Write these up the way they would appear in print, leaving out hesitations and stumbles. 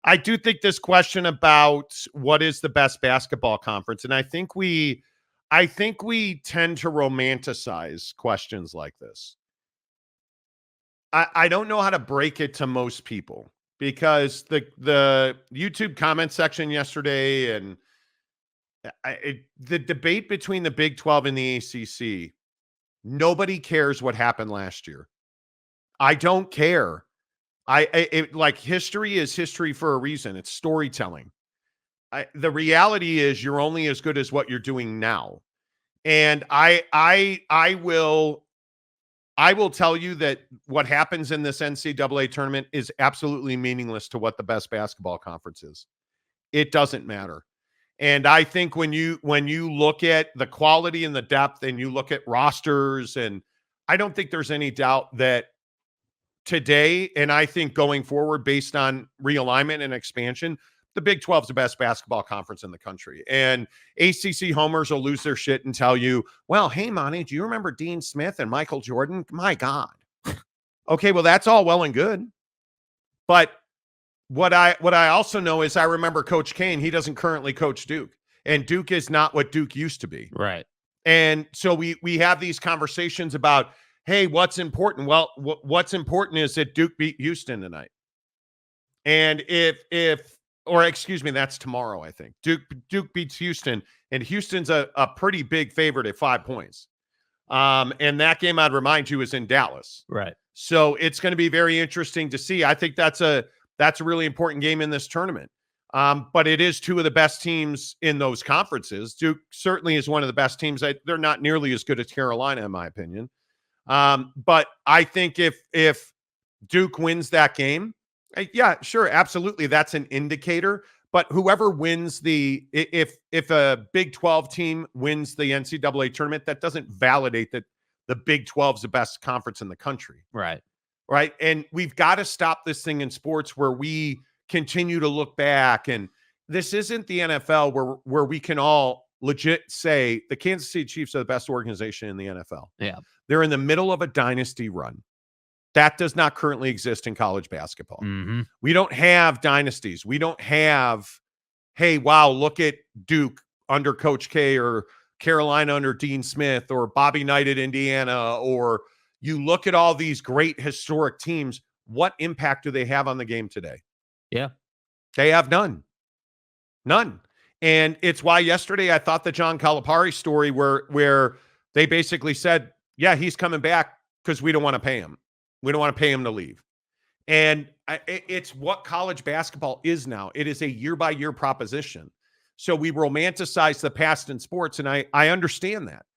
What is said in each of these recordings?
I do think this question about what is the best basketball conference, and I think we tend to romanticize questions like this. I don't know how to break it to most people because the YouTube comment section yesterday and the debate between the Big 12 and the ACC, nobody cares what happened last year. I don't care. Like history is history for a reason. It's storytelling. The reality is you're only as good as what you're doing now. And I will tell you that what happens in this NCAA tournament is absolutely meaningless to what the best basketball conference is. It doesn't matter. And I think when you look at the quality and the depth and you look at rosters, and I don't think there's any doubt that today, and I think going forward based on realignment and expansion, the Big 12 is the best basketball conference in the country. And ACC homers will lose their shit and tell you, well, hey, Monty, do you remember Dean Smith and Michael Jordan? My God. Okay, well, that's all well and good. But what I also know is I remember Coach Kane. He doesn't currently coach Duke. And Duke is not what Duke used to be. Right. And so we have these conversations about, hey, what's important? Well, what's important is that Duke beat Houston tonight. And excuse me, that's tomorrow, I think. Duke beats Houston, and Houston's a pretty big favorite at 5 points. And that game, I'd remind you, is in Dallas. Right. So it's going to be very interesting to see. I think that's a really important game in this tournament. But it is two of the best teams in those conferences. Duke certainly is one of the best teams. They're not nearly as good as Carolina, in my opinion. But I think if Duke wins that game, yeah, sure, absolutely, that's an indicator. But whoever wins if a Big 12 team wins the NCAA tournament, that doesn't validate that the Big 12 is the best conference in the country. Right. Right. And we've got to stop this thing in sports where we continue to look back. And this isn't the NFL where we can all legit say the Kansas City Chiefs are the best organization in the NFL. Yeah. They're in the middle of a dynasty run. That does not currently exist in college basketball. Mm-hmm. We don't have dynasties. We don't have, hey, wow, look at Duke under Coach K, or Carolina under Dean Smith, or Bobby Knight at Indiana, or you look at all these great historic teams. What impact do they have on the game today? Yeah. They have none. None. And it's why yesterday I thought the John Calipari story where they basically said, yeah, he's coming back because we don't want to pay him. We don't want to pay him to leave. And it's what college basketball is now. It is a year-by-year proposition. So we romanticize the past in sports, and I understand that.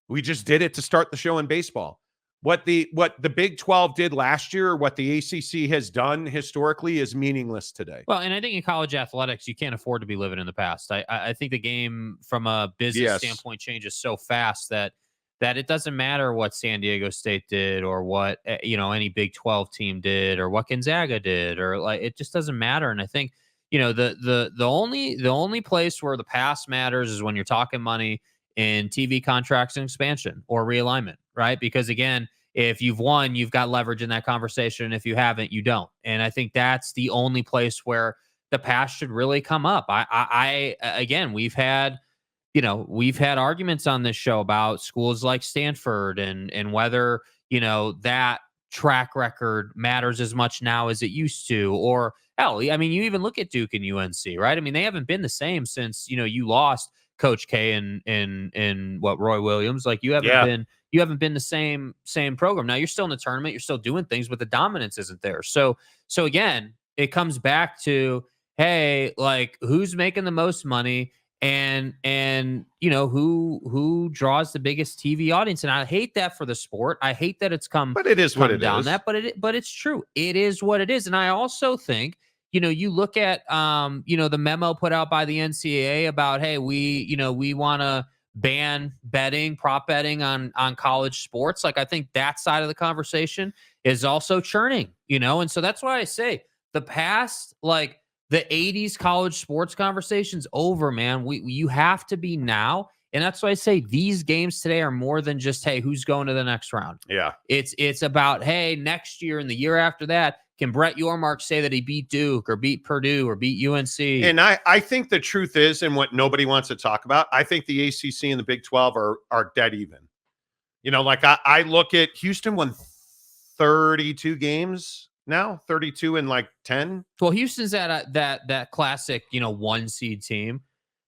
We just did it to start the show in baseball. What the Big 12 did last year, or what the ACC has done historically, is meaningless today. Well, and I think in college athletics, you can't afford to be living in the past. I think the game from a business standpoint changes so fast that it doesn't matter what San Diego State did, or what any Big 12 team did, or what Gonzaga did, or like, it just doesn't matter. And I think the only place where the past matters is when you're talking money in TV contracts and expansion or realignment, right? Because again, if you've won, you've got leverage in that conversation. If you haven't, you don't. And I think that's the only place where the past should really come up. Again, we've had arguments on this show about schools like Stanford and whether, that track record matters as much now as it used to. Or hell, I mean, you even look at Duke and UNC, right? I mean, they haven't been the same since, you lost Coach K and what, Roy Williams. Like, you haven't been the same program. Now you're still in the tournament, you're still doing things, but the dominance isn't there. So again, it comes back to, hey, like, who's making the most money? And who draws the biggest TV audience. And I hate that for the sport. I hate that it's come, but it is what it is. But it's true. It is what it is. And I also think, you look at the memo put out by the NCAA about, hey, we want to ban prop betting on college sports. Like, I think that side of the conversation is also churning, and so that's why I say the past, like, the 80s college sports conversation's over, man. You have to be now. And that's why I say these games today are more than just, hey, who's going to the next round? Yeah. It's about, hey, next year and the year after that, Can Brett Yormark say that he beat Duke or beat Purdue or beat UNC? And I think the truth is, and what nobody wants to talk about, I think the ACC and the Big 12 are dead even. You know, like I look at Houston won 32 games now, 32 and like 10. Well, Houston's at that classic, 1 seed team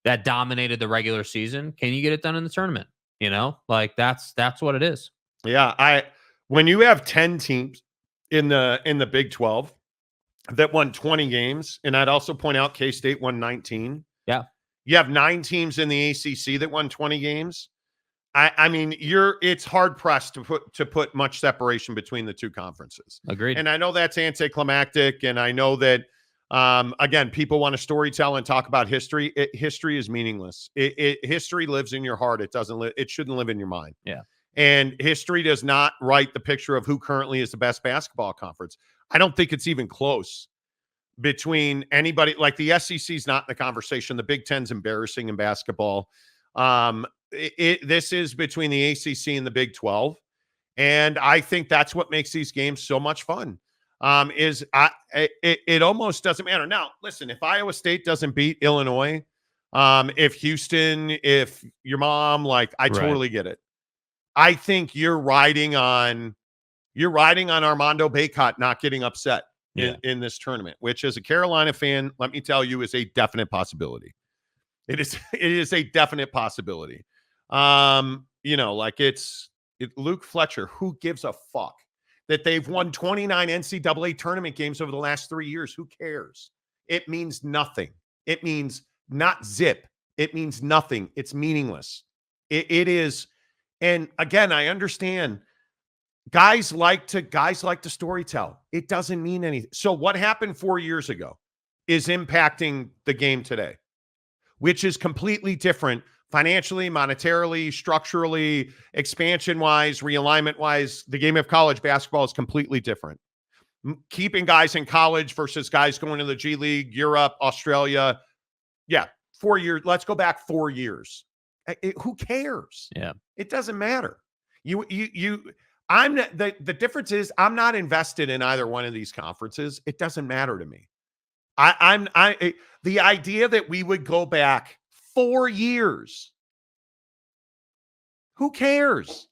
that dominated the regular season. Can you get it done in the tournament? Like that's what it is. Yeah, when you have 10 teams in the Big 12 that won 20 games, and I'd also point out K-State won 19. Yeah. You have 9 teams in the ACC that won 20 games. I mean, it's hard pressed to put much separation between the two conferences. Agreed. And I know that's anticlimactic, and I know that again, people want to storytell and talk about history. History is meaningless. History lives in your heart. It doesn't live. It shouldn't live in your mind. Yeah. And history does not write the picture of who currently is the best basketball conference. I don't think it's even close between anybody. Like the SEC is not in the conversation. The Big Ten's embarrassing in basketball. This is between the ACC and the Big 12. And I think that's what makes these games so much fun. It almost doesn't matter. Now, listen, if Iowa State doesn't beat Illinois, if Houston, if your mom, like, I totally get it. I think you're riding on Armando Bacot not getting upset in this tournament, which as a Carolina fan, let me tell you, is a definite possibility. It is a definite possibility. Like Luke Fletcher, who gives a fuck that they've won 29 NCAA tournament games over the last 3 years? Who cares? It means nothing. It means not zip. It means nothing. It's meaningless. It is. And again, I understand guys like to storytell. It doesn't mean anything. So what happened 4 years ago is impacting the game today, which is completely different financially, monetarily, structurally, expansion-wise, realignment-wise. The game of college basketball is completely different. Keeping guys in college versus guys going to the G League, Europe, Australia. Yeah, 4 years. Let's go back 4 years. Who cares? Yeah. It doesn't matter. The difference is I'm not invested in either one of these conferences. It doesn't matter to me. The idea that we would go back 4 years, who cares?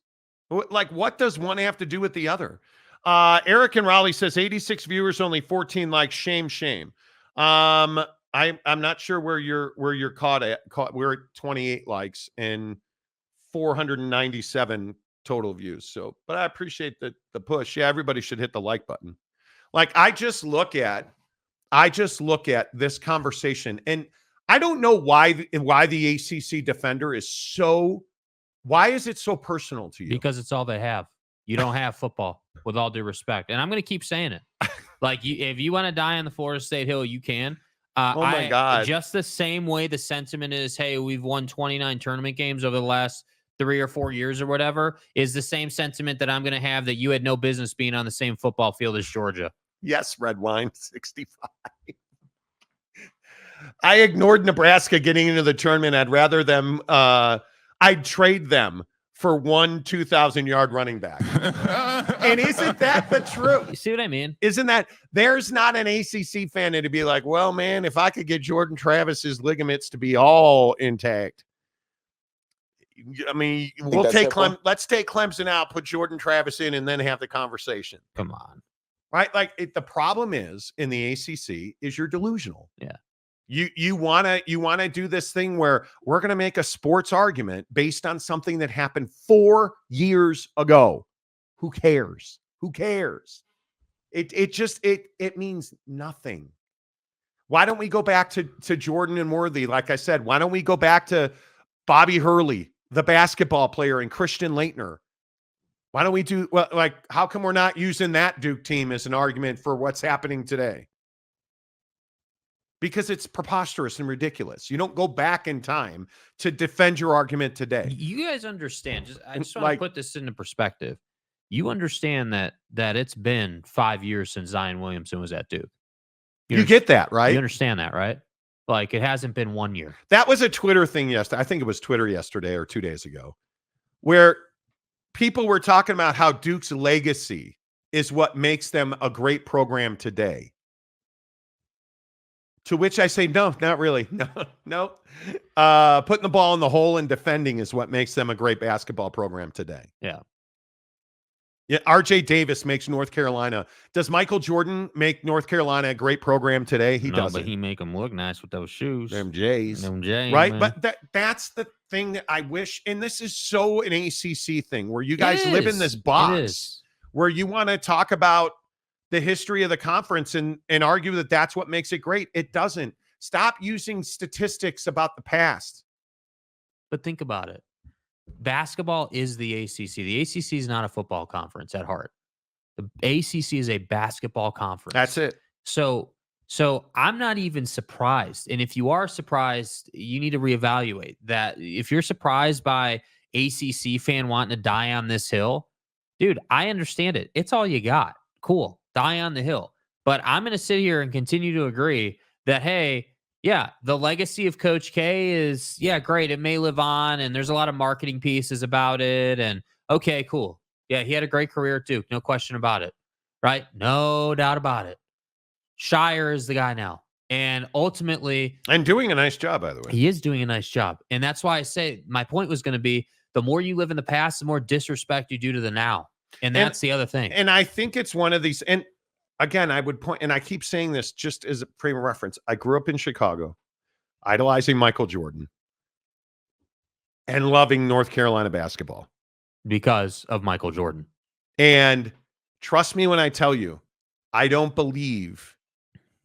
Like, what does one have to do with the other? Eric in Raleigh says 86 viewers, only 14 likes. Shame. I'm not sure where you're caught at. We're at 28 likes and 497 total views. So, but I appreciate the push. Yeah, everybody should hit the like button. Like, I just look at this conversation, and I don't know why the ACC defender is so. Why is it so personal to you? Because it's all they have. You don't have football, with all due respect, and I'm going to keep saying it. Like, if you want to die on the Florida State Hill, you can. Oh my God! Just the same way the sentiment is, hey, we've won 29 tournament games over the last 3 or 4 years or whatever, is the same sentiment that I'm going to have that you had no business being on the same football field as Georgia. Yes, Red Wine 65. I ignored Nebraska getting into the tournament. I'd rather them. I'd trade them for one 2,000-yard running back. And isn't that the truth? You see what I mean? Isn't that there's not an ACC fan to be like, well, man, if I could get Jordan Travis's ligaments to be all intact. I mean, let's take Clemson out, put Jordan Travis in, and then have the conversation. Come on. Right? Like the problem is in the ACC is you're delusional. Yeah. You want to do this thing where we're going to make a sports argument based on something that happened 4 years ago. Who cares? Who cares? It means nothing. Why don't we go back to Jordan and Worthy? Like I said, why don't we go back to Bobby Hurley, the basketball player, and Christian Laettner? Why don't we how come we're not using that Duke team as an argument for what's happening today? Because it's preposterous and ridiculous. You don't go back in time to defend your argument today. You guys understand. I just want to put this into perspective. You understand that it's been 5 years since Zion Williamson was at Duke. You get that, right? You understand that, right? Like, it hasn't been 1 year. That was a Twitter thing yesterday. I think it was Twitter yesterday or 2 days ago, where people were talking about how Duke's legacy is what makes them a great program today. To which I say, no, not really. No. Putting the ball in the hole and defending is what makes them a great basketball program today. Yeah. Yeah, RJ Davis makes North Carolina. Does Michael Jordan make North Carolina a great program today? He doesn't. But he make them look nice with those shoes. Them J's. Right? Man. But that's the thing that I wish, and this is so an ACC thing where you guys live in this box where you want to talk about the history of the conference and argue that that's what makes it great. It doesn't. Stop using statistics about the past. But think about it. Basketball is the ACC. The ACC is not a football conference at heart. The ACC is a basketball conference. That's it. So I'm not even surprised. And if you are surprised, you need to reevaluate that. If you're surprised by ACC fan wanting to die on this hill, dude, I understand it. It's all you got. Cool. Die on the hill. But I'm going to sit here and continue to agree that, hey, yeah, the legacy of Coach K is, great. It may live on, and there's a lot of marketing pieces about it. And okay, cool. Yeah, he had a great career at Duke. No question about it. Right? No doubt about it. Shire is the guy now. And ultimately... And doing a nice job, by the way. He is doing a nice job. And that's why I say my point was going to be the more you live in the past, the more disrespect you do to the now. And that's the other thing. And I think it's one of these... And again, I would point, and I keep saying this just as a frame of reference. I grew up in Chicago, idolizing Michael Jordan, and loving North Carolina basketball. Because of Michael Jordan. And trust me when I tell you, I don't believe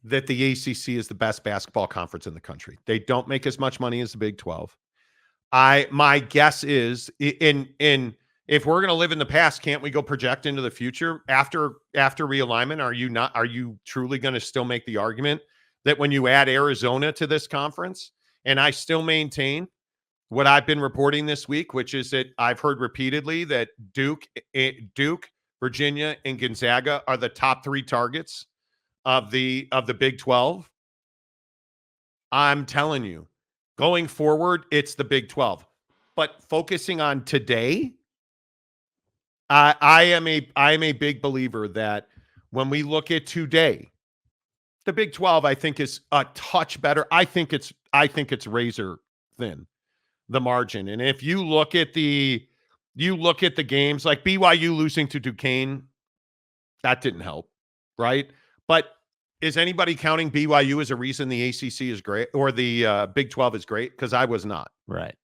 that the ACC is the best basketball conference in the country. They don't make as much money as the Big 12. My guess is if we're going to live in the past, can't we go project into the future after realignment? Are you truly going to still make the argument that when you add Arizona to this conference, and I still maintain what I've been reporting this week, which is that I've heard repeatedly that Duke, Virginia, and Gonzaga are the top 3 targets of the Big 12. I'm telling you, going forward, it's the Big 12. But focusing on today, I am a big believer that when we look at today, the Big 12 I think is a touch better. I think it's razor thin, the margin. And if you look at the games like BYU losing to Duquesne, that didn't help, right? But is anybody counting BYU as a reason the ACC is great or the Big 12 is great? Because I was not. Right.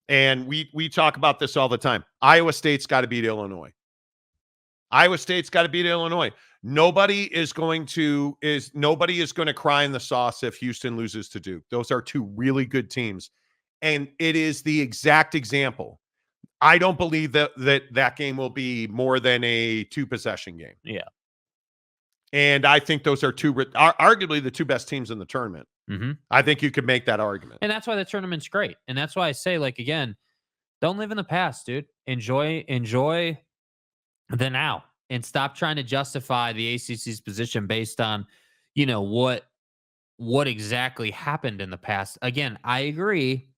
And we talk about this all the time. Iowa State's got to beat Illinois. Iowa State's got to beat Illinois. Nobody is going to cry in the sauce if Houston loses to Duke. Those are 2 really good teams. And it is the exact example. I don't believe that game will be more than a 2-possession game. Yeah. And I think those are arguably the 2 best teams in the tournament. Mm-hmm. I think you could make that argument. And that's why the tournament's great. And that's why I say, again, don't live in the past, dude. Enjoy the now and stop trying to justify the ACC's position based on, what exactly happened in the past. Again, I agree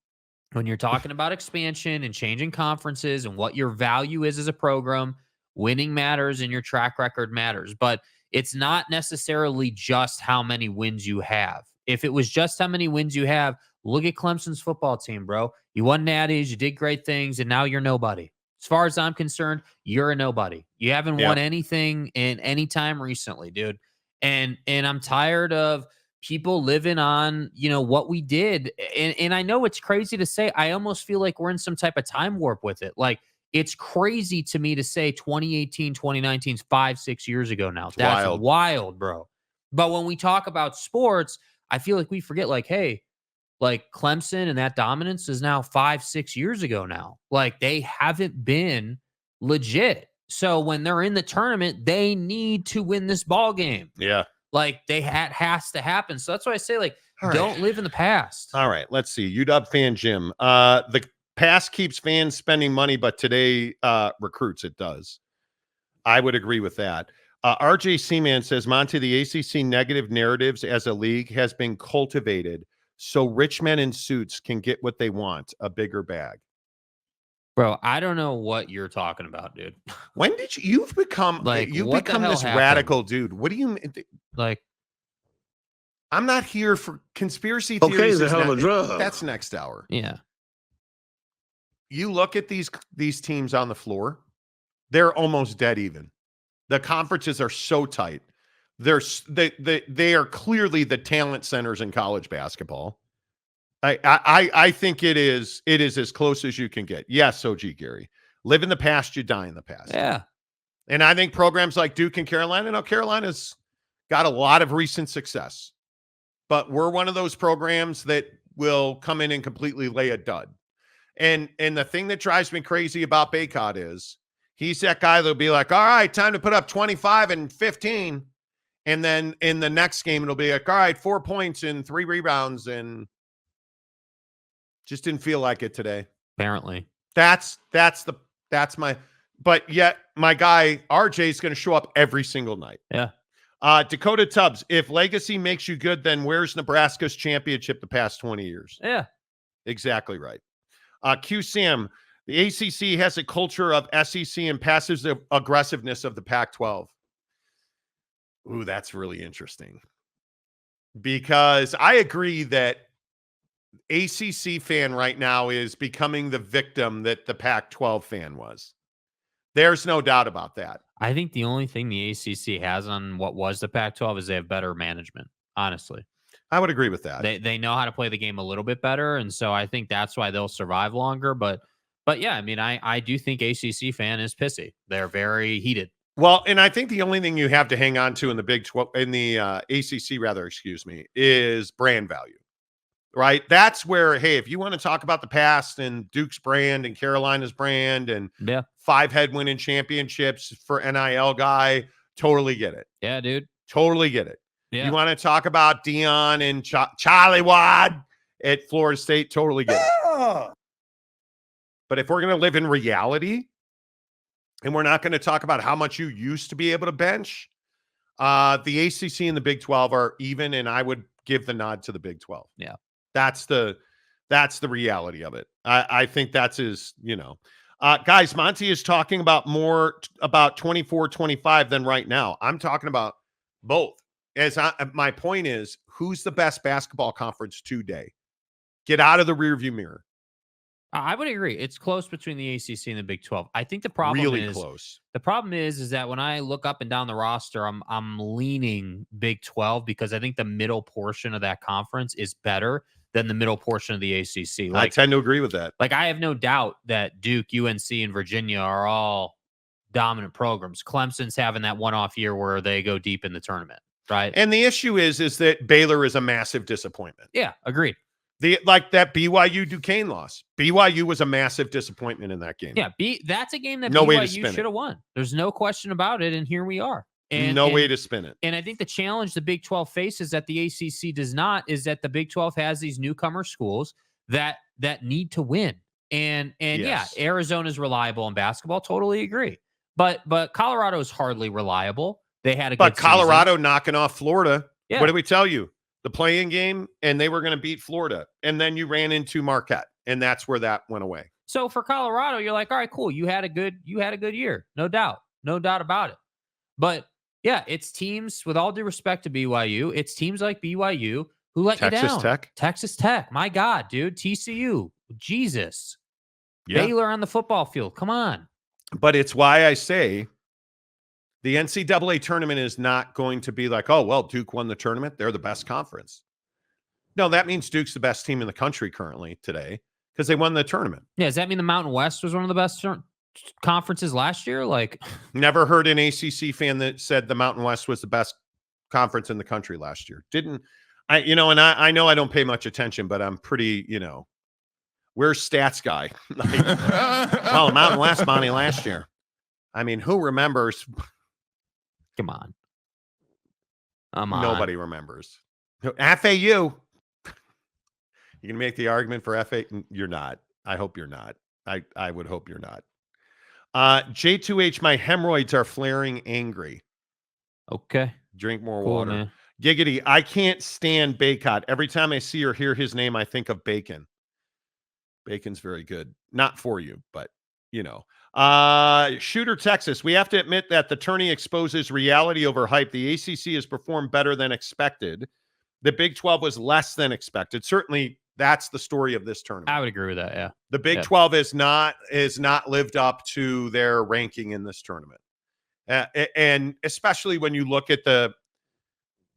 when you're talking about expansion and changing conferences and what your value is as a program, winning matters and your track record matters, but it's not necessarily just how many wins you have. If it was just how many wins you have, look at Clemson's football team, bro. You won natties, you did great things, and now you're nobody. As far as I'm concerned, you're a nobody. You haven't won anything in any time recently, dude. And I'm tired of people living on, what we did. And I know it's crazy to say. I almost feel like we're in some type of time warp with it. It's crazy to me to say 2018, 2019 is 5-6 years ago now. That's wild, bro. But when we talk about sports, I feel like we forget, hey, Clemson and that dominance is now 5-6 years ago now. They haven't been legit. So when they're in the tournament, they need to win this ball game. Yeah. Has to happen. So that's why I say, don't live in the past. All right. Let's see. UW fan Jim. The past keeps fans spending money, but today recruits. It does. I would agree with that. RJ Seaman says, Monty, the ACC negative narratives as a league has been cultivated so rich men in suits can get what they want, a bigger bag. Bro, I don't know what you're talking about, dude. When did you've become what the hell this happened? radical dude? What do you like? I'm not here for conspiracy theories. Okay, is a hell of a drug. That's next hour. Yeah. You look at these teams on the floor, they're almost dead even. The conferences are so tight. They are clearly the talent centers in college basketball. I think it is as close as you can get. Yes, OG Gary. Live in the past, you die in the past. Yeah. And I think programs like Duke and Carolina, Carolina's got a lot of recent success. But we're one of those programs that will come in and completely lay a dud. And the thing that drives me crazy about Baycott is he's that guy that'll be like, all right, time to put up 25 and 15. And then in the next game, it'll be like, all right, 4 points and 3 rebounds. And just didn't feel like it today. Apparently. But yet my guy RJ is going to show up every single night. Yeah. Dakota Tubbs, if legacy makes you good, then where's Nebraska's championship the past 20 years? Yeah. Exactly right. Q Sam, the ACC has a culture of SEC and passive aggressiveness of the Pac-12. Ooh, that's really interesting. Because I agree that ACC fan right now is becoming the victim that the Pac-12 fan was. There's no doubt about that. I think the only thing the ACC has on what was the Pac-12 is they have better management, honestly. I would agree with that. They know how to play the game a little bit better, and so I think that's why they'll survive longer. But yeah, I mean, I do think ACC fan is pissy. They're very heated. Well, and I think the only thing you have to hang on to in the Big 12, in the ACC rather, excuse me, is brand value. Right? That's where, hey, if you want to talk about the past and Duke's brand and Carolina's brand and 5 head-winning championships for NIL guy, totally get it. Yeah, dude. Totally get it. Yeah. You want to talk about Dion and Charlie Wad at Florida State, totally get it. But if we're going to live in reality and we're not going to talk about how much you used to be able to bench, the ACC and the Big 12 are even, and I would give the nod to the Big 12. Yeah. That's the reality of it. I think that's his, guys, Monty is talking about more about 24-25 than right now. I'm talking about both. My point is, who's the best basketball conference today? Get out of the rearview mirror. I would agree. It's close between the ACC and the Big 12. I think the problem really close. The problem is that when I look up and down the roster, I'm leaning Big 12 because I think the middle portion of that conference is better than the middle portion of the ACC. I tend to agree with that. Like, I have no doubt that Duke, UNC, and Virginia are all dominant programs. Clemson's having that one-off year where they go deep in the tournament, right? And the issue is that Baylor is a massive disappointment. Yeah, agreed. Like that BYU Duquesne loss. BYU was a massive disappointment in that game. Yeah, that's a game that no BYU should have won. There's no question about it, and here we are. No way to spin it. And I think the challenge the Big 12 faces that the ACC does not is that the Big 12 has these newcomer schools that need to win. And yes. Yeah, Arizona's reliable in basketball. Totally agree. But Colorado is hardly reliable. They had a good Colorado season. knocking off Florida. Yeah. What did we tell you? The play-in game, and they were going to beat Florida. And then you ran into Marquette, and that's where that went away. So for Colorado, you're like, all right, cool. You had a good year. No doubt about it. But yeah, it's teams, with all due respect to BYU, it's teams like BYU who let you down. Texas Tech. My God, dude. TCU. Jesus. Yeah. Baylor on the football field. Come on. But it's why I say the NCAA tournament is not going to be like, oh, well, Duke won the tournament. They're the best conference. No, that means Duke's the best team in the country currently today because they won the tournament. Yeah, does that mean the Mountain West was one of the best conferences last year? Like, never heard an ACC fan that said the Mountain West was the best conference in the country last year. Didn't I? And I know I don't pay much attention, but I'm pretty, where's stats guy? Well, the Mountain West, Monty, last year. I mean, who remembers? Come on. Nobody remembers. FAU. You can make the argument for FA. You're not. I hope you're not. I would hope you're not. J2H, my hemorrhoids are flaring angry. Okay. Drink more cool, water. Man. Giggity, I can't stand Baycott. Every time I see or hear his name, I think of bacon. Bacon's very good. Not for you, but Shooter Texas. We have to admit that the tourney exposes reality over hype. The ACC has performed better than expected. The Big 12 was less than expected. Certainly, that's the story of this tournament. I would agree with that. Yeah. The Big 12 is not lived up to their ranking in this tournament. And especially when you look at the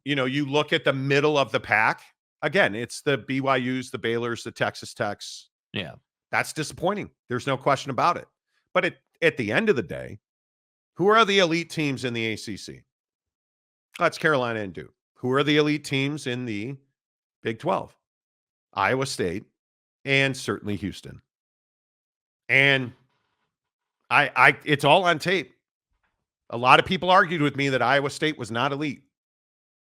middle of the pack. Again, it's the BYUs, the Baylors, the Texas Techs. Yeah. That's disappointing. There's no question about it. But at the end of the day, who are the elite teams in the ACC? That's Carolina and Duke. Who are the elite teams in the Big 12? Iowa State and certainly Houston. And it's all on tape. A lot of people argued with me that Iowa State was not elite.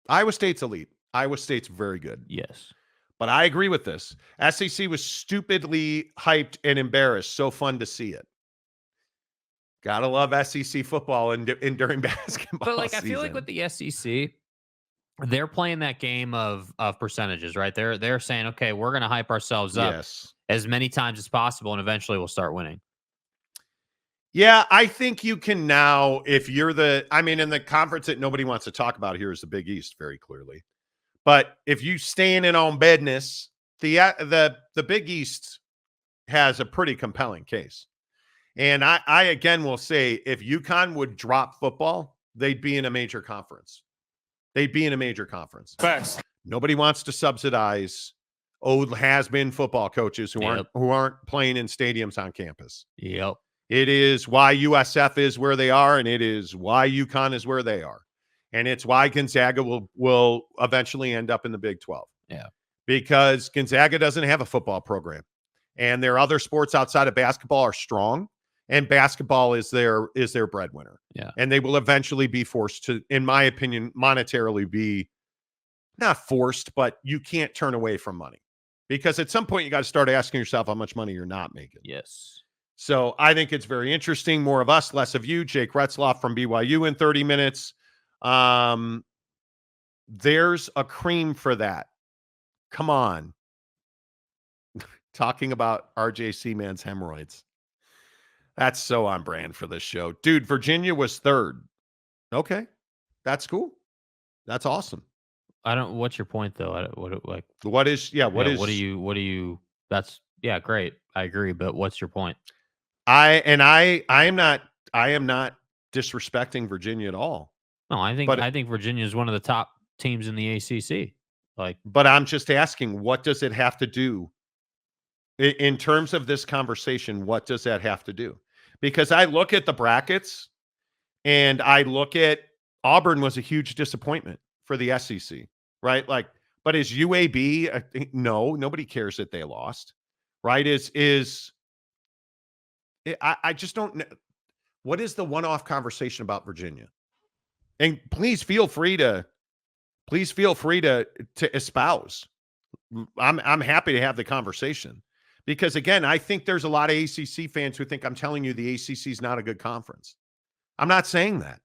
Iowa State's elite. Iowa State's very good. Yes. But I agree with this. SEC was stupidly hyped and embarrassed. So fun to see it. Gotta love SEC football and during basketball. But I feel like with the SEC, they're playing that game of percentages, right? They're saying, okay, we're gonna hype ourselves up as many times as possible, and eventually we'll start winning. Yeah, I think you can now, if you're in the conference that nobody wants to talk about here is the Big East, very clearly. But if you stand in on business, the Big East has a pretty compelling case. And I again will say, if UConn would drop football, they'd be in a major conference. Facts. Nobody wants to subsidize old has-been football coaches who aren't playing in stadiums on campus. Yep. It is why USF is where they are, and it is why UConn is where they are. And it's why Gonzaga will eventually end up in the Big 12. Yeah. Because Gonzaga doesn't have a football program. And their other sports outside of basketball are strong. And basketball is their breadwinner. Yeah. And they will eventually be forced to, in my opinion, monetarily be not forced, but you can't turn away from money. Because at some point you got to start asking yourself how much money you're not making. Yes. So I think it's very interesting. More of us, less of you. Jake Retzloff from BYU in 30 minutes. There's a cream for that. Come on. Talking about RJC Man's hemorrhoids. That's so on brand for this show. Dude, Virginia was third. Okay. That's cool. That's awesome. What's your point though? What do you, that's, yeah, great. I agree. But what's your point? I am not disrespecting Virginia at all. No, I think Virginia is one of the top teams in the ACC. But I'm just asking, what does it have to do in terms of this conversation? What does that have to do? Because I look at the brackets and I look at Auburn was a huge disappointment for the SEC, right? But is UAB? No, nobody cares that they lost, right? I just don't know. What is the one-off conversation about Virginia? And please feel free to espouse. I'm happy to have the conversation because again, I think there's a lot of ACC fans who think I'm telling you the ACC is not a good conference. I'm not saying that.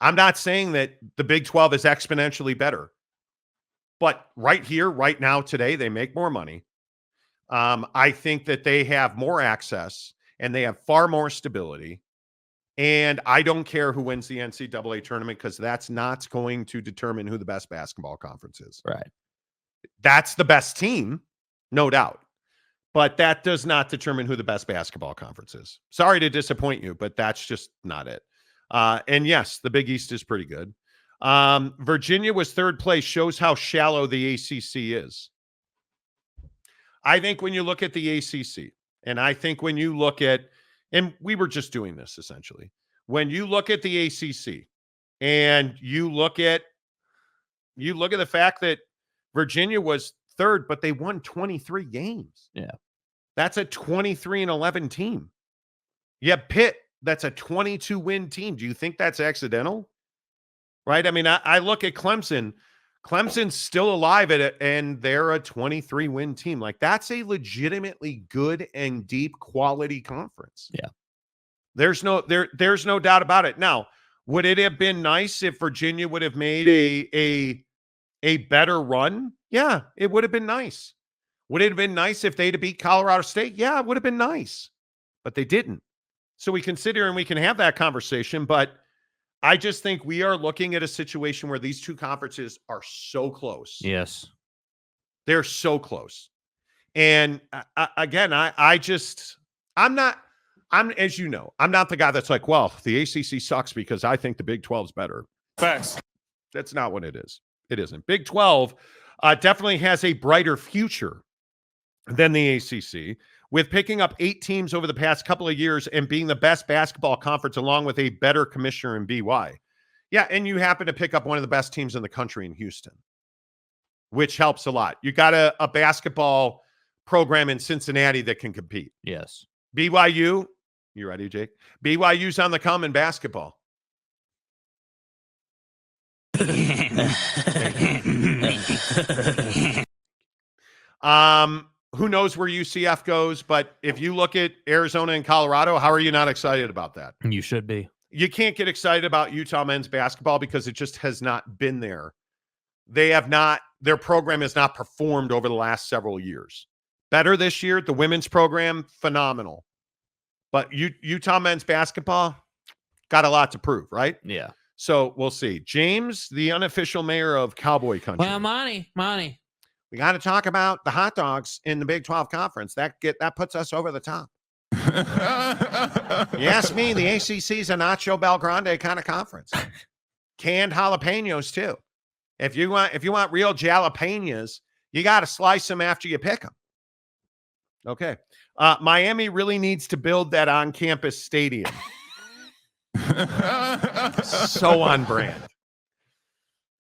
I'm not saying that the Big 12 is exponentially better. But right here, right now, today, they make more money. I think that they have more access and they have far more stability. And I don't care who wins the NCAA tournament because that's not going to determine who the best basketball conference is. Right. That's the best team, no doubt. But that does not determine who the best basketball conference is. Sorry to disappoint you, but that's just not it. And yes, the Big East is pretty good. Virginia was third place, shows how shallow the ACC is. I think when you look at the ACC, and I think when you look at, and we were just doing this essentially, when you look at the ACC and you look at the fact that Virginia was third, but they won 23 games. Yeah. That's a 23-11 team. Yeah, Pitt, that's a 22-win team. Do you think that's accidental? Right? I mean, I look at Clemson. Clemson's still alive at it, and they're a 23-win team. That's a legitimately good and deep quality conference. Yeah. There's no doubt about it. Now, would it have been nice if Virginia would have made a better run? Yeah, it would have been nice. Would it have been nice if they'd have beat Colorado State? Yeah, it would have been nice. But they didn't. So we can sit here and we can have that conversation, but I just think we are looking at a situation where these two conferences are so close. Yes. They're so close. And as you know, I'm not the guy that's like, well, the ACC sucks because I think the Big 12 is better. Facts. That's not what it is. It isn't. Big 12 definitely has a brighter future than the ACC, with picking up 8 teams over the past couple of years and being the best basketball conference along with a better commissioner in BY. Yeah, and you happen to pick up one of the best teams in the country in Houston, which helps a lot. You got a basketball program in Cincinnati that can compete. Yes. BYU, you ready, Jake? BYU's on the come in basketball. Who knows where UCF goes, but if you look at Arizona and Colorado, how are you not excited about that? You should be. You can't get excited about Utah men's basketball because it just has not been there. Their program has not performed over the last several years. Better this year, the women's program, phenomenal. But Utah men's basketball got a lot to prove, right? Yeah. So we'll see. James, the unofficial mayor of Cowboy Country. Well, Monty. We got to talk about the hot dogs in the Big 12 conference. That puts us over the top. You ask me, the ACC is a Nacho Belgrande kind of conference. Canned jalapenos too. If you want real jalapenos, you got to slice them after you pick them. Okay. Miami really needs to build that on-campus stadium. So on brand.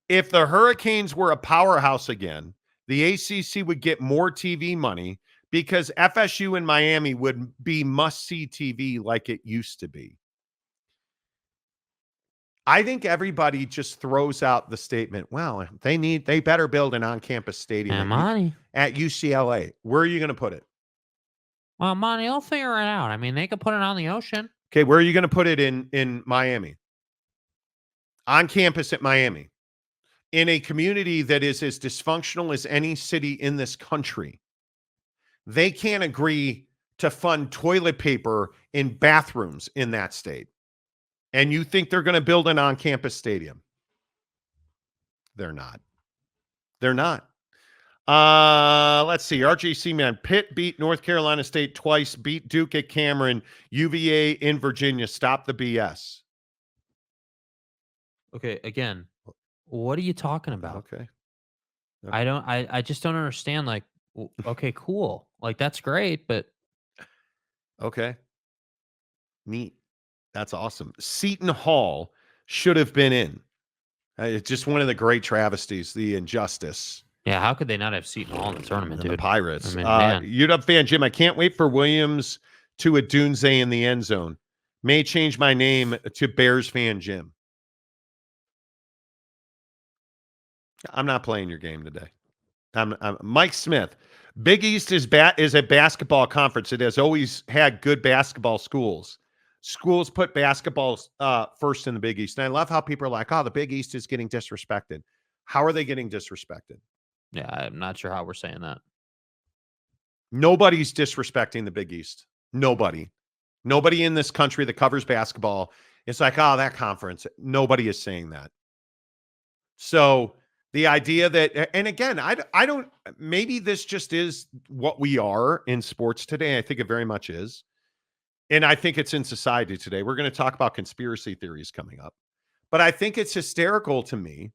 If the Hurricanes were a powerhouse again, the ACC would get more TV money because FSU and Miami would be must-see TV like it used to be. I think everybody just throws out the statement, well, they better build an on-campus stadium at UCLA. Where are you going to put it? Well, Monty, I'll figure it out. I mean, they could put it on the ocean. Okay, where are you going to put it in Miami? On campus at Miami. In a community that is as dysfunctional as any city in this country. They can't agree to fund toilet paper in bathrooms in that state. And you think they're going to build an on-campus stadium? They're not. They're not. Let's see. RJC, man. Pitt beat North Carolina State twice, beat Duke at Cameron, UVA in Virginia. Stop the BS. Okay, again, what are you talking about? Okay. I just don't understand. Like, okay, cool. Like, that's great, but okay. Neat. That's awesome. Seton Hall should have been in. It's just one of the great travesties, the injustice. Yeah, how could they not have Seton Hall in the tournament, dude? The Pirates. I mean, man. UW fan Jim, I can't wait for Williams to a Dunze in the end zone. May change my name to Bears fan Jim. I'm not playing your game today. I'm Mike Smith. Big East is a basketball conference. It has always had good basketball schools. Schools put basketball first in the Big East. And I love how people are like, oh, the Big East is getting disrespected. How are they getting disrespected? Yeah, I'm not sure how we're saying that. Nobody's disrespecting the Big East. Nobody. Nobody in this country that covers basketball is like, oh, that conference. Nobody is saying that. So the idea that, and again, I don't, maybe this just is what we are in sports today. I think it very much is. And I think it's in society today. We're going to talk about conspiracy theories coming up. But I think it's hysterical to me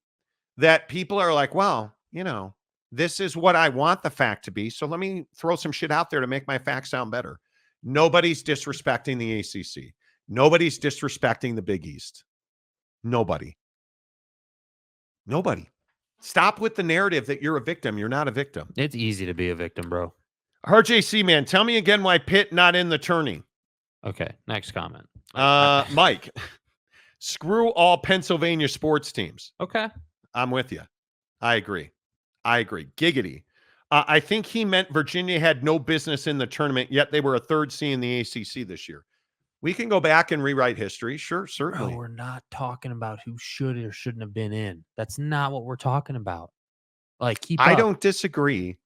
that people are like, well, you know, this is what I want the fact to be. So let me throw some shit out there to make my fact sound better. Nobody's disrespecting the ACC. Nobody's disrespecting the Big East. Nobody. Stop with the narrative that you're a victim. You're not a victim. It's easy to be a victim, bro. RJC, man, tell me again why Pitt not in the tourney. Okay, next comment. Mike, screw all Pennsylvania sports teams. Okay. I'm with you. I agree. Giggity. I think he meant Virginia had no business in the tournament, yet they were a third seed in the ACC this year. We can go back and rewrite history. Sure, certainly. Bro, we're not talking about who should or shouldn't have been in. That's not what we're talking about. Like, I don't disagree.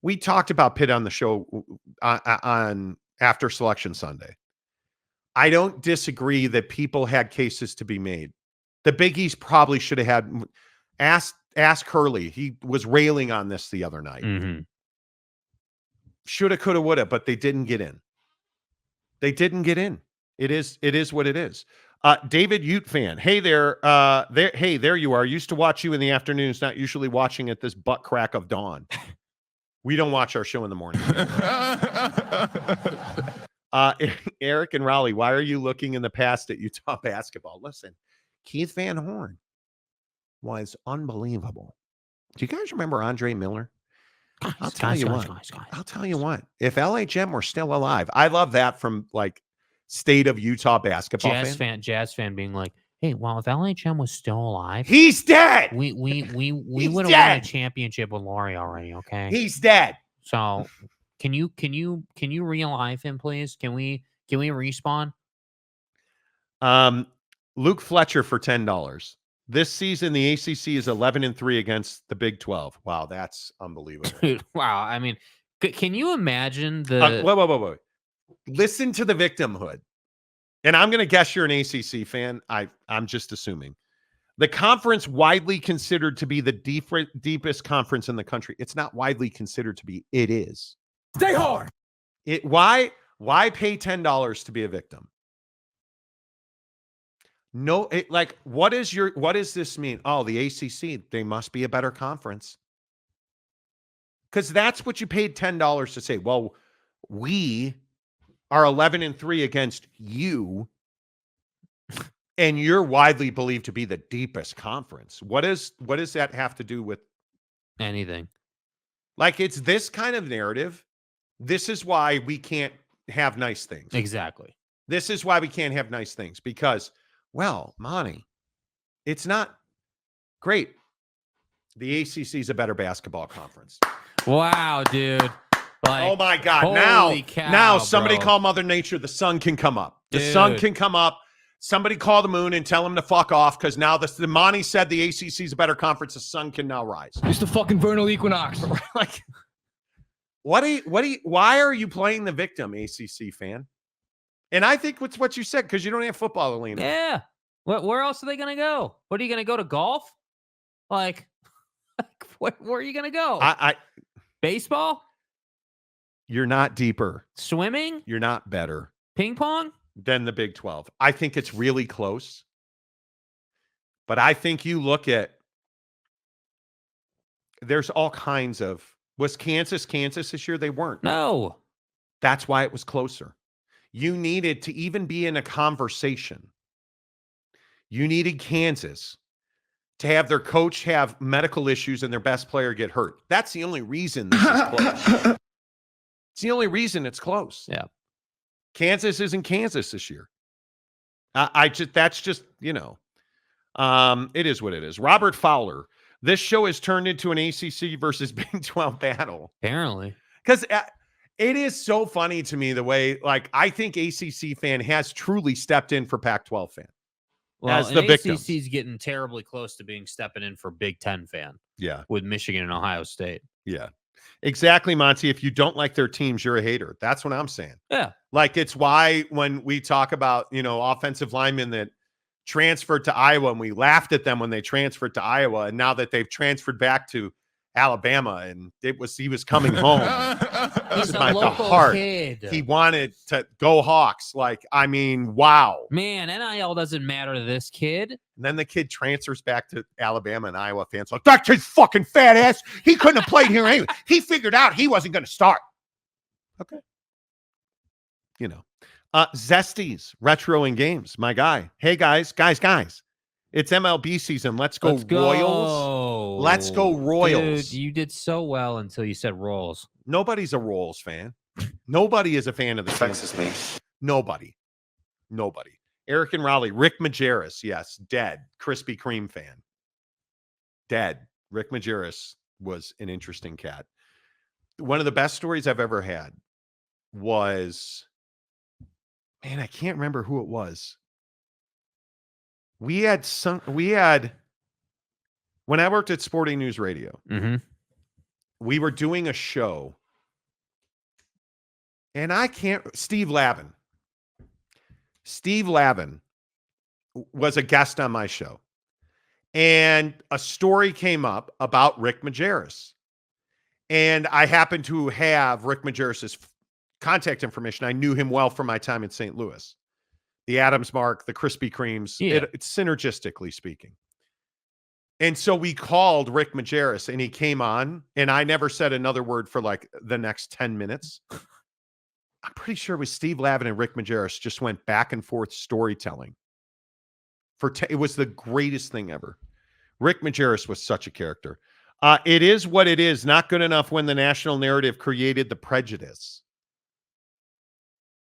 We talked about Pitt on the show on after Selection Sunday. I don't disagree that people had cases to be made. The Big East probably should have had ask Hurley. He was railing on this the other night. Mm-hmm. Shoulda, coulda, woulda, but they didn't get in. They didn't get in. It is what it is. David Ute fan. Hey there. There you are. Used to watch you in the afternoons, not usually watching at this butt crack of dawn. We don't watch our show in the morning. Eric and Raleigh, why are you looking in the past at Utah basketball? Listen, Keith Van Horn was unbelievable. Do you guys remember Andre Miller? I'll tell you what. If LHM were still alive, I love that from like state of Utah basketball Jazz fan being like, hey, well, if LHM was still alive, he's dead. We would have won a championship with Laurie already. Okay, he's dead. So can you realive him, please? Can we respawn? Luke Fletcher for $10. This season, the ACC is 11-3 against the Big 12. Wow, that's unbelievable. Dude, wow. I mean, can you imagine the... Wait. Listen to the victimhood. And I'm going to guess you're an ACC fan. I'm just assuming. The conference widely considered to be the deepest conference in the country. It's not widely considered to be. It is. Stay hard. Why pay $10 to be a victim? No, what does this mean? Oh, the ACC, they must be a better conference. Because that's what you paid $10 to say. Well, we are 11-3 against you, and you're widely believed to be the deepest conference. What does that have to do with anything? Like, it's this kind of narrative. This is why we can't have nice things. Exactly. This is why we can't have nice things because, well, Monty, it's not great. The ACC is a better basketball conference. Wow, dude. Like, oh my God. Now somebody call Mother Nature. The sun can come up. The sun can come up. Somebody call the moon and tell him to fuck off because now the Monty said the ACC is a better conference. The sun can now rise. It's the fucking vernal equinox. Like, why are you playing the victim, ACC fan? And I think it's what you said because you don't have football arena. Yeah. Where else are they going to go? What are you going to go to golf? Like where are you going to go? Baseball? You're not deeper. Swimming? You're not better. Ping pong? Than the Big 12. I think it's really close. But I think you look at, there's all kinds of, was Kansas this year? They weren't. No. That's why it was closer. You needed to even be in a conversation. You needed Kansas to have their coach have medical issues and their best player get hurt. That's the only reason this is close. It's the only reason it's close. Yeah. Kansas isn't Kansas this year. That's just, it is what it is. Robert Fowler, this show has turned into an ACC versus Big 12 battle. Apparently. Because it is so funny to me the way, like, I think ACC fan has truly stepped in for Pac-12 fan. Well, as the victim. ACC's getting terribly close to stepping in for Big 10 fan. Yeah. With Michigan and Ohio State. Yeah. Exactly, Monty. If you don't like their teams, you're a hater. That's what I'm saying. Yeah. Like, it's why when we talk about, offensive linemen that transferred to Iowa, and we laughed at them when they transferred to Iowa, and now that they've transferred back to Alabama, and he was coming home. He's a local kid. He wanted to go Hawks. Like, I mean, wow. Man, NIL doesn't matter to this kid. And then the kid transfers back to Alabama, and Iowa fans like, that kid's fucking fat ass. He couldn't have played here anyway. He figured out he wasn't going to start. Okay. Zesties, retro in games. My guy. Hey, guys. It's MLB season. Let's go Royals. Let's go Royals. Dude, you did so well until you said Royals. Nobody's a Royals fan. Nobody is a fan of the Texas me. Nobody. Eric and Raleigh. Rick Majerus. Yes. Dead. Krispy Kreme fan. Dead. Rick Majerus was an interesting cat. One of the best stories I've ever had was, man, I can't remember who it was. We had when I worked at Sporting News Radio, we were doing a show, and Steve Lavin Steve Lavin was a guest on my show, and a story came up about Rick Majerus. And I happened to have Rick Majerus's contact information. I knew him well from my time in St. Louis. The Adams Mark, the Krispy Kremes, it's synergistically speaking. And so we called Rick Majerus, and he came on, and I never said another word for like the next 10 minutes. I'm pretty sure it was Steve Lavin and Rick Majerus just went back and forth storytelling. It was the greatest thing ever. Rick Majerus was such a character. It is what it is. Not good enough when the national narrative created the prejudice.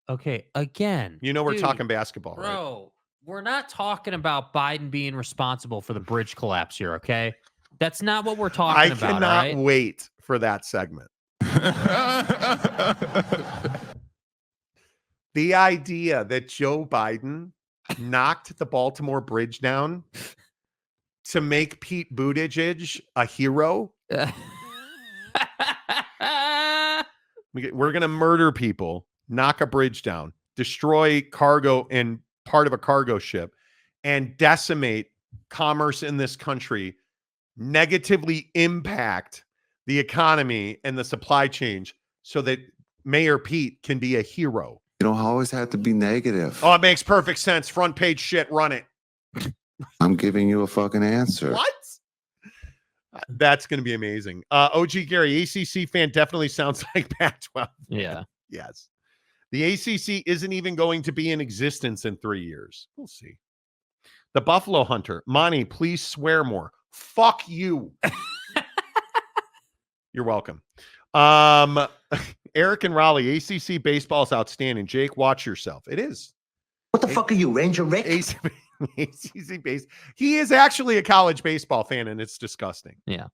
Okay, again. We're talking basketball, bro, right? We're not talking about Biden being responsible for the bridge collapse here, okay? That's not what we're talking about, I cannot wait for that segment. The idea that Joe Biden knocked the Baltimore Bridge down to make Pete Buttigieg a hero. We're going to murder people, knock a bridge down, destroy cargo and part of a cargo ship, and decimate commerce in this country, negatively impact the economy and the supply chain so that Mayor Pete can be a hero. You don't always have to be negative. Oh, it makes perfect sense. Front page shit. Run it. I'm giving you a fucking answer. What? That's going to be amazing. OG Gary, ACC fan definitely sounds like Pac-12. Yeah. Yes. The ACC isn't even going to be in existence in 3 years. We'll see. The Buffalo Hunter. Monty, please swear more. Fuck you. You're welcome. Eric and Raleigh, ACC baseball is outstanding. Jake, watch yourself. It is. What the fuck are you, Ranger Rick? ACC base. He is actually a college baseball fan, and it's disgusting. Yeah.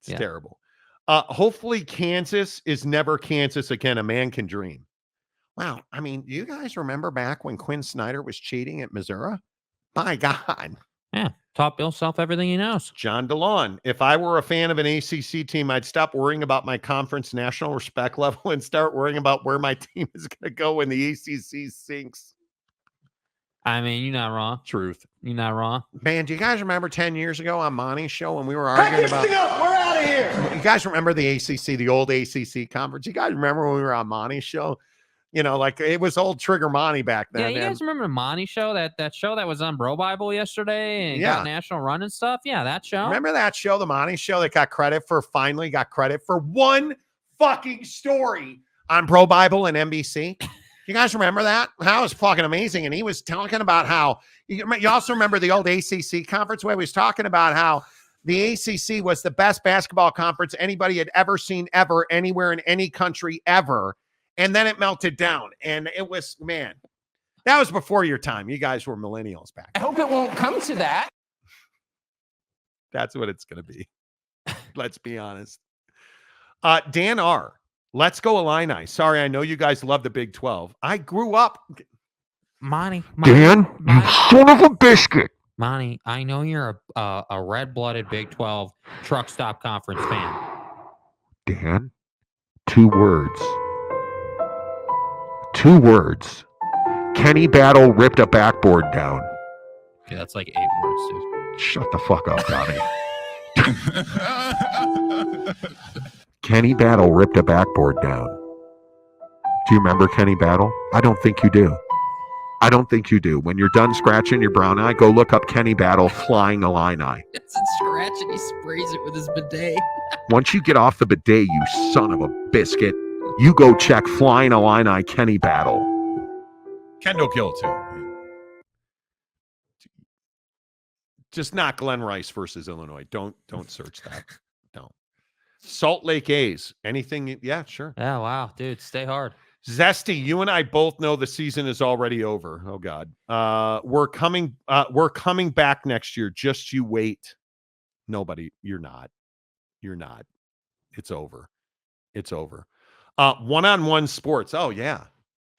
It's terrible. Hopefully Kansas is never Kansas again. A man can dream. Wow. I mean, do you guys remember back when Quinn Snyder was cheating at Missouri? My God. Yeah. Taught Bill Self everything he knows. John DeLon. If I were a fan of an ACC team, I'd stop worrying about my conference national respect level and start worrying about where my team is going to go when the ACC sinks. I mean, you're not wrong. Truth. You're not wrong. Man, do you guys remember 10 years ago on Monty's show when we were arguing about... We're out of here. You guys remember the ACC, the old ACC conference? You guys remember when we were on Monty's show? Like it was old Trigger Monty back then. Yeah, you guys remember the Monty Show? That show that was on Bro Bible yesterday and got national run and stuff? Yeah, that show. Remember that show, the Monty Show, that finally got credit for one fucking story on Bro Bible and NBC? You guys remember that? That was fucking amazing. And he was talking about how, you also remember the old ACC conference where he was talking about how the ACC was the best basketball conference anybody had ever seen ever, anywhere in any country ever. And then it melted down. And it was, man, that was before your time. You guys were millennials back then. I hope it won't come to that. That's what it's going to be. Let's be honest. Dan R. Let's go Illini. Sorry, I know you guys love the Big 12. I grew up. Monty, Dan, you son of a biscuit. Monty, I know you're a red-blooded Big 12 truck stop conference fan. Dan, 2 words. 2 words. Kenny Battle ripped a backboard down. Okay, that's like 8 words, dude. Shut the fuck up, Donnie. Kenny Battle ripped a backboard down. Do you remember Kenny Battle? I don't think you do. I don't think you do. When you're done scratching your brown eye, go look up Kenny Battle flying Illini. It's a scratch and he sprays it with his bidet. Once you get off the bidet, you son of a biscuit, you go check flying Illini Kenny Battle. Kendall Gill, too. Just not Glenn Rice versus Illinois. Don't search that. Don't. Salt Lake A's. Anything? Yeah, sure. Yeah, wow, dude, stay hard. Zesty, you and I both know the season is already over. Oh God. We're coming back next year. Just you wait. Nobody, you're not. It's over. One-on-one sports. Oh yeah.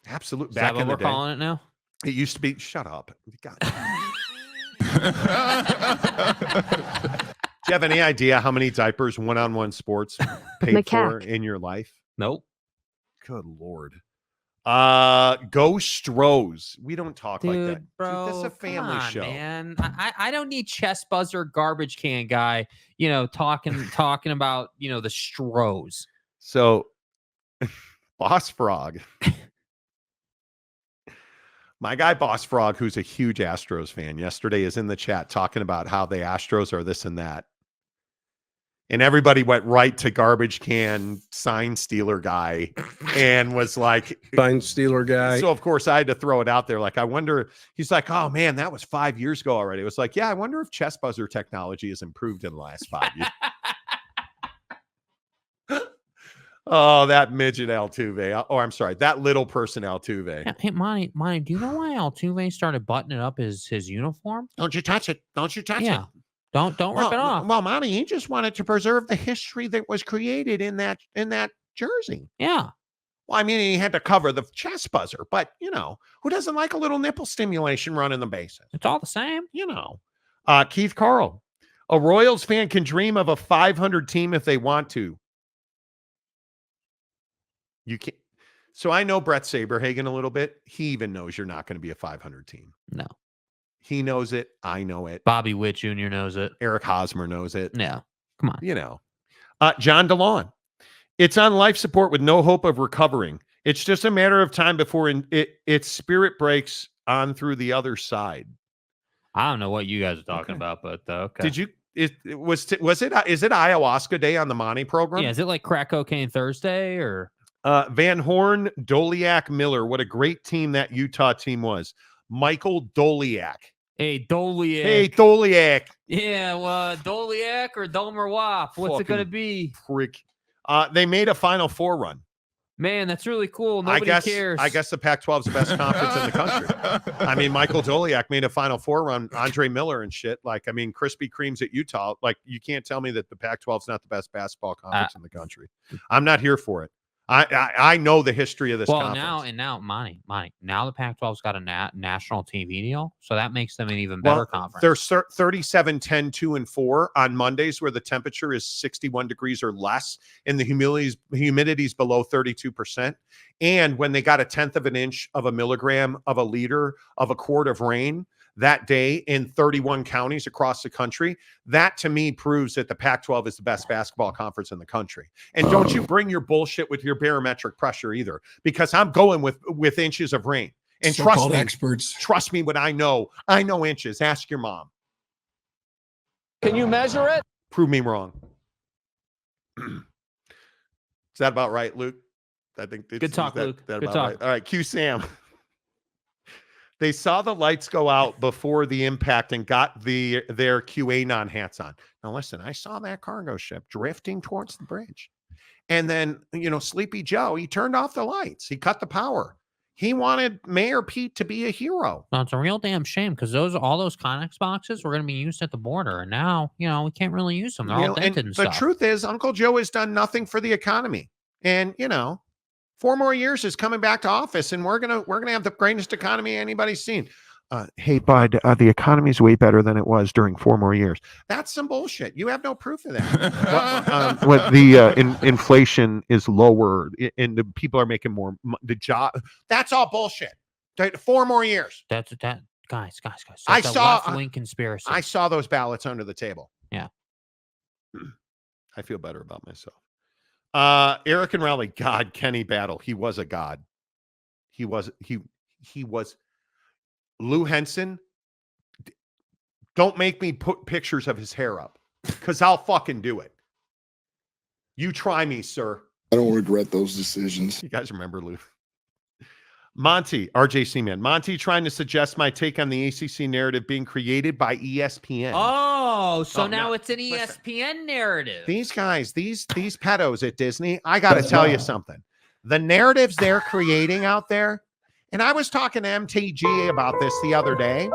Absolutely. Is that what we're calling it now? It used to be, shut up. God. Do you have any idea how many diapers one-on-one sports paid for in your life? Nope. Good Lord. Go Stros. We don't talk like that. Bro, Dude, that's a family show. Man. I don't need chest buzzer garbage can guy, talking about, the Stros. So Boss Frog. My guy Boss Frog, who's a huge Astros fan, yesterday is in the chat talking about how the Astros are this and that. And everybody went right to garbage can sign stealer guy and was like, sign stealer guy. So, of course, I had to throw it out there. Like, I wonder, he's like, oh, man, that was 5 years ago already. It was like, yeah, I wonder if chest buzzer technology has improved in the last 5 years. Oh, that midget Altuve. Oh, I'm sorry. That little person Altuve. Hey, Monty, do you know why Altuve started buttoning up his uniform? Don't you touch it. Don't you touch it. Don't rip it off. Well, Monty, he just wanted to preserve the history that was created in that jersey. Yeah. Well, I mean, he had to cover the chest buzzer, but who doesn't like a little nipple stimulation running the bases? It's all the same. Keith Carl, a Royals fan can dream of a 500 team if they want to. You can't. So I know Brett Saberhagen a little bit. He even knows you're not going to be a 500 team. No. He knows it. I know it. Bobby Witt Jr. knows it. Eric Hosmer knows it. Yeah. Come on. John DeLon. It's on life support with no hope of recovering. It's just a matter of time before its spirit breaks on through the other side. I don't know what you guys are talking about, but okay. Did you? Is it ayahuasca day on the Monty program? Yeah. Is it like crack cocaine Thursday or? Van Horn, Doliak, Miller. What a great team that Utah team was. Michael Doliak. Hey, Doliak. Yeah, well, Doliak or Domer Wap. What's it going to be? Prick. They made a Final Four run. Man, that's really cool. Nobody cares. I guess the Pac-12 is the best conference in the country. I mean, Michael Doliak made a Final Four run. Andre Miller and shit. Like, I mean, Krispy Kreme's at Utah. Like, you can't tell me that the Pac-12 is not the best basketball conference in the country. I'm not here for it. I know the history of this conference. Now, Monty, now the Pac-12's got a national TV deal, so that makes them an even better conference. They're 37, 10, 2, and 4 on Mondays where the temperature is 61 degrees or less and the humidity's below 32%. And when they got a tenth of an inch of a milligram of a liter of a quart of rain that day in 31 counties across the country, that to me proves that the Pac-12 is the best basketball conference in the country. And don't you bring your bullshit with your barometric pressure either, because I'm going with inches of rain. And trust me when I know inches. Ask your mom. Can you measure it? Prove me wrong. Is that about right, Luke? I think good talk, Luke. Good talk. Right? All right, Q Sam. They saw the lights go out before the impact and got their QAnon hats on. Now, listen, I saw that cargo ship drifting towards the bridge. And then, Sleepy Joe, he turned off the lights. He cut the power. He wanted Mayor Pete to be a hero. No, it's a real damn shame because all those Connex boxes were going to be used at the border. And now, we can't really use them. They're all dented and stuff. The truth is, Uncle Joe has done nothing for the economy. And, 4 more years is coming back to office, and we're gonna have the greatest economy anybody's seen. Hey, bud, the economy is way better than it was during 4 more years. That's some bullshit. You have no proof of that. Inflation is lower, and the people are making more. The job. That's all bullshit. 4 more years. Guys. I saw left-wing conspiracy. I saw those ballots under the table. Yeah. I feel better about myself. Eric and Raleigh, God, Kenny Battle. He was a god. He was Lou Henson. Don't make me put pictures of his hair up because I'll fucking do it. You try me, sir. I don't regret those decisions. You guys remember Lou? Monty, RJC man. Monty trying to suggest my take on the ACC narrative being created by ESPN. Oh, so now it's an ESPN narrative. These guys, these pedos at Disney, I got to tell you something. The narratives they're creating out there, and I was talking to MTG about this the other day.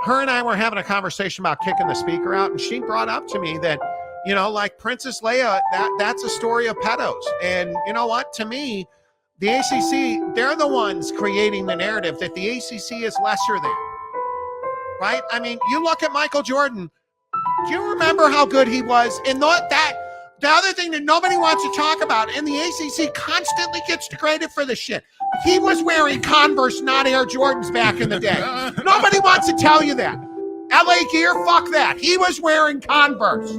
Her and I were having a conversation about kicking the speaker out, and she brought up to me that, like Princess Leia, that's a story of pedos. And you know what? To me, the ACC, they're the ones creating the narrative that the ACC is lesser than, right? I mean, you look at Michael Jordan. Do you remember how good he was? And The other thing that nobody wants to talk about, and the ACC constantly gets degraded for this shit. He was wearing Converse, not Air Jordans back in the day. Nobody wants to tell you that. LA Gear, fuck that. He was wearing Converse.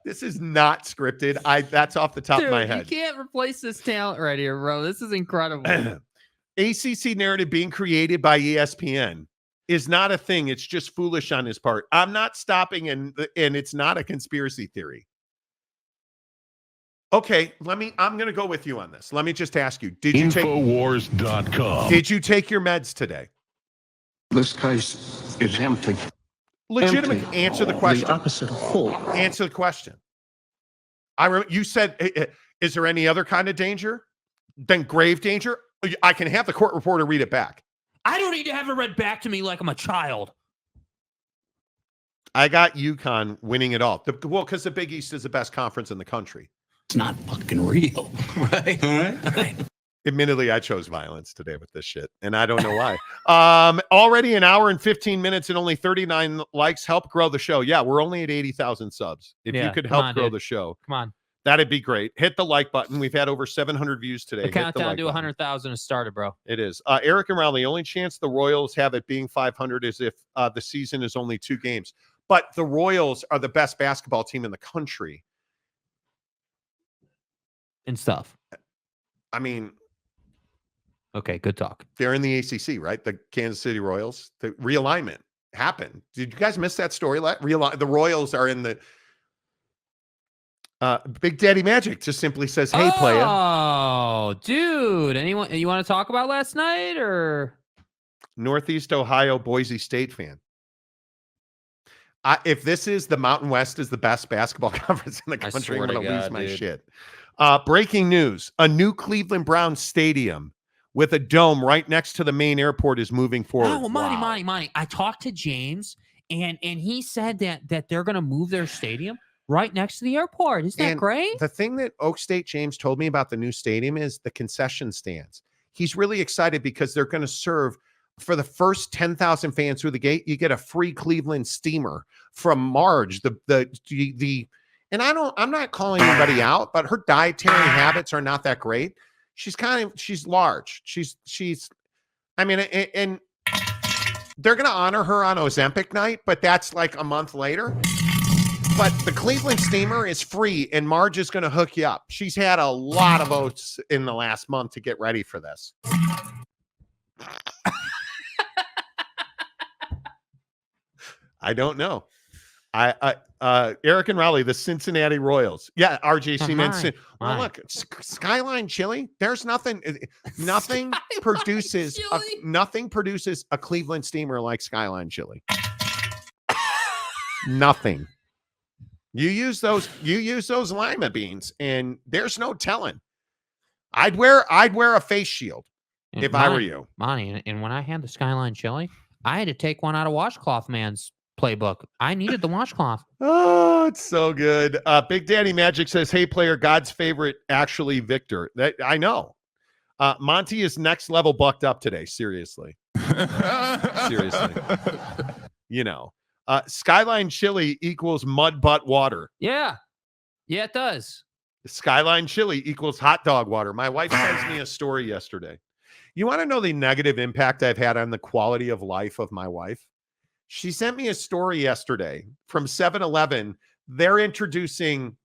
This is not scripted. That's off the top of my head. You can't replace this talent right here, bro. This is incredible. ACC narrative being created by ESPN is not a thing. It's just foolish on his part. I'm not stopping, and it's not a conspiracy theory. Okay, I'm going to go with you on this. Let me just ask you, did you Infowars.com. Did you take your meds today? This case is empty. Legitimate. Answer the question. The opposite of full. Answer the question. You said, is there any other kind of danger than grave danger? I can have the court reporter read it back. I don't need to have it read back to me like I'm a child. I got UConn winning it all. Well, because the Big East is the best conference in the country. It's not fucking real, right? All right. Admittedly, I chose violence today with this shit, and I don't know why. Already an hour and 15 minutes and only 39 likes. Help grow the show. Yeah, we're only at 80,000 subs. If you could help grow the show, come on, that'd be great. Hit the like button. We've had over 700 views today. The countdown to 100,000 has started, bro. It is. Eric and Rowley, the only chance the Royals have it being 500 is if the season is only 2 games. But the Royals are the best basketball team in the country. And stuff. I mean, okay, good talk. they're in the ACC, right? The Kansas City Royals. The realignment happened. Did you guys miss that story? The Royals are in the Big Daddy Magic just simply says, hey, playa. Oh, dude. Anyone you want to talk about last night or? Northeast Ohio Boise State fan. If this is the Mountain West is the best basketball conference in the country, I'm going to lose my shit. Breaking news. A new Cleveland Browns stadium with a dome right next to the main airport is moving forward. Oh, well, Monty. I talked to James, and he said that they're going to move their stadium right next to the airport. Isn't that great? The thing that Oak State James told me about the new stadium is the concession stands. He's really excited because they're going to serve for the first 10,000 fans through the gate. You get a free Cleveland steamer from Marge. And I'm not calling anybody out, but her dietary habits are not that great. She's large. And they're going to honor her on Ozempic night, but that's like a month later. But the Cleveland steamer is free, and Marge is going to hook you up. She's had a lot of oats in the last month to get ready for this. I don't know. Eric and Raleigh, the Cincinnati Royals. Yeah, RJC mentioned. Well, look, Skyline Chili. There's nothing produces a Cleveland steamer like Skyline Chili. Nothing. You use those lima beans, and there's no telling. I'd wear a face shield if I were you, Monty. And when I had the Skyline Chili, I had to take one out of Washcloth Man's playbook. I needed the washcloth. Oh, it's so good. Big Daddy Magic says, hey, player, God's favorite, actually Victor. That I know. Monty is next level bucked up today. Seriously. Seriously. Skyline Chili equals mud butt water. Yeah. Yeah, it does. Skyline Chili equals hot dog water. My wife sends me a story yesterday. You want to know the negative impact I've had on the quality of life of my wife? She sent me a story yesterday from 7-Eleven. They're introducing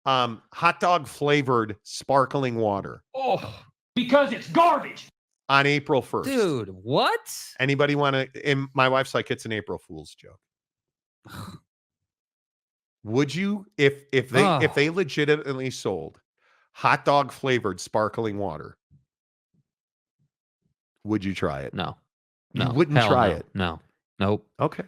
hot dog flavored sparkling water. Oh, because it's garbage. On April 1st. Dude, what? Anybody want to? And my wife's like, it's an April Fool's joke. Would you, if they legitimately sold hot dog flavored sparkling water, would you try it? No. You wouldn't try it. No. Nope. Okay.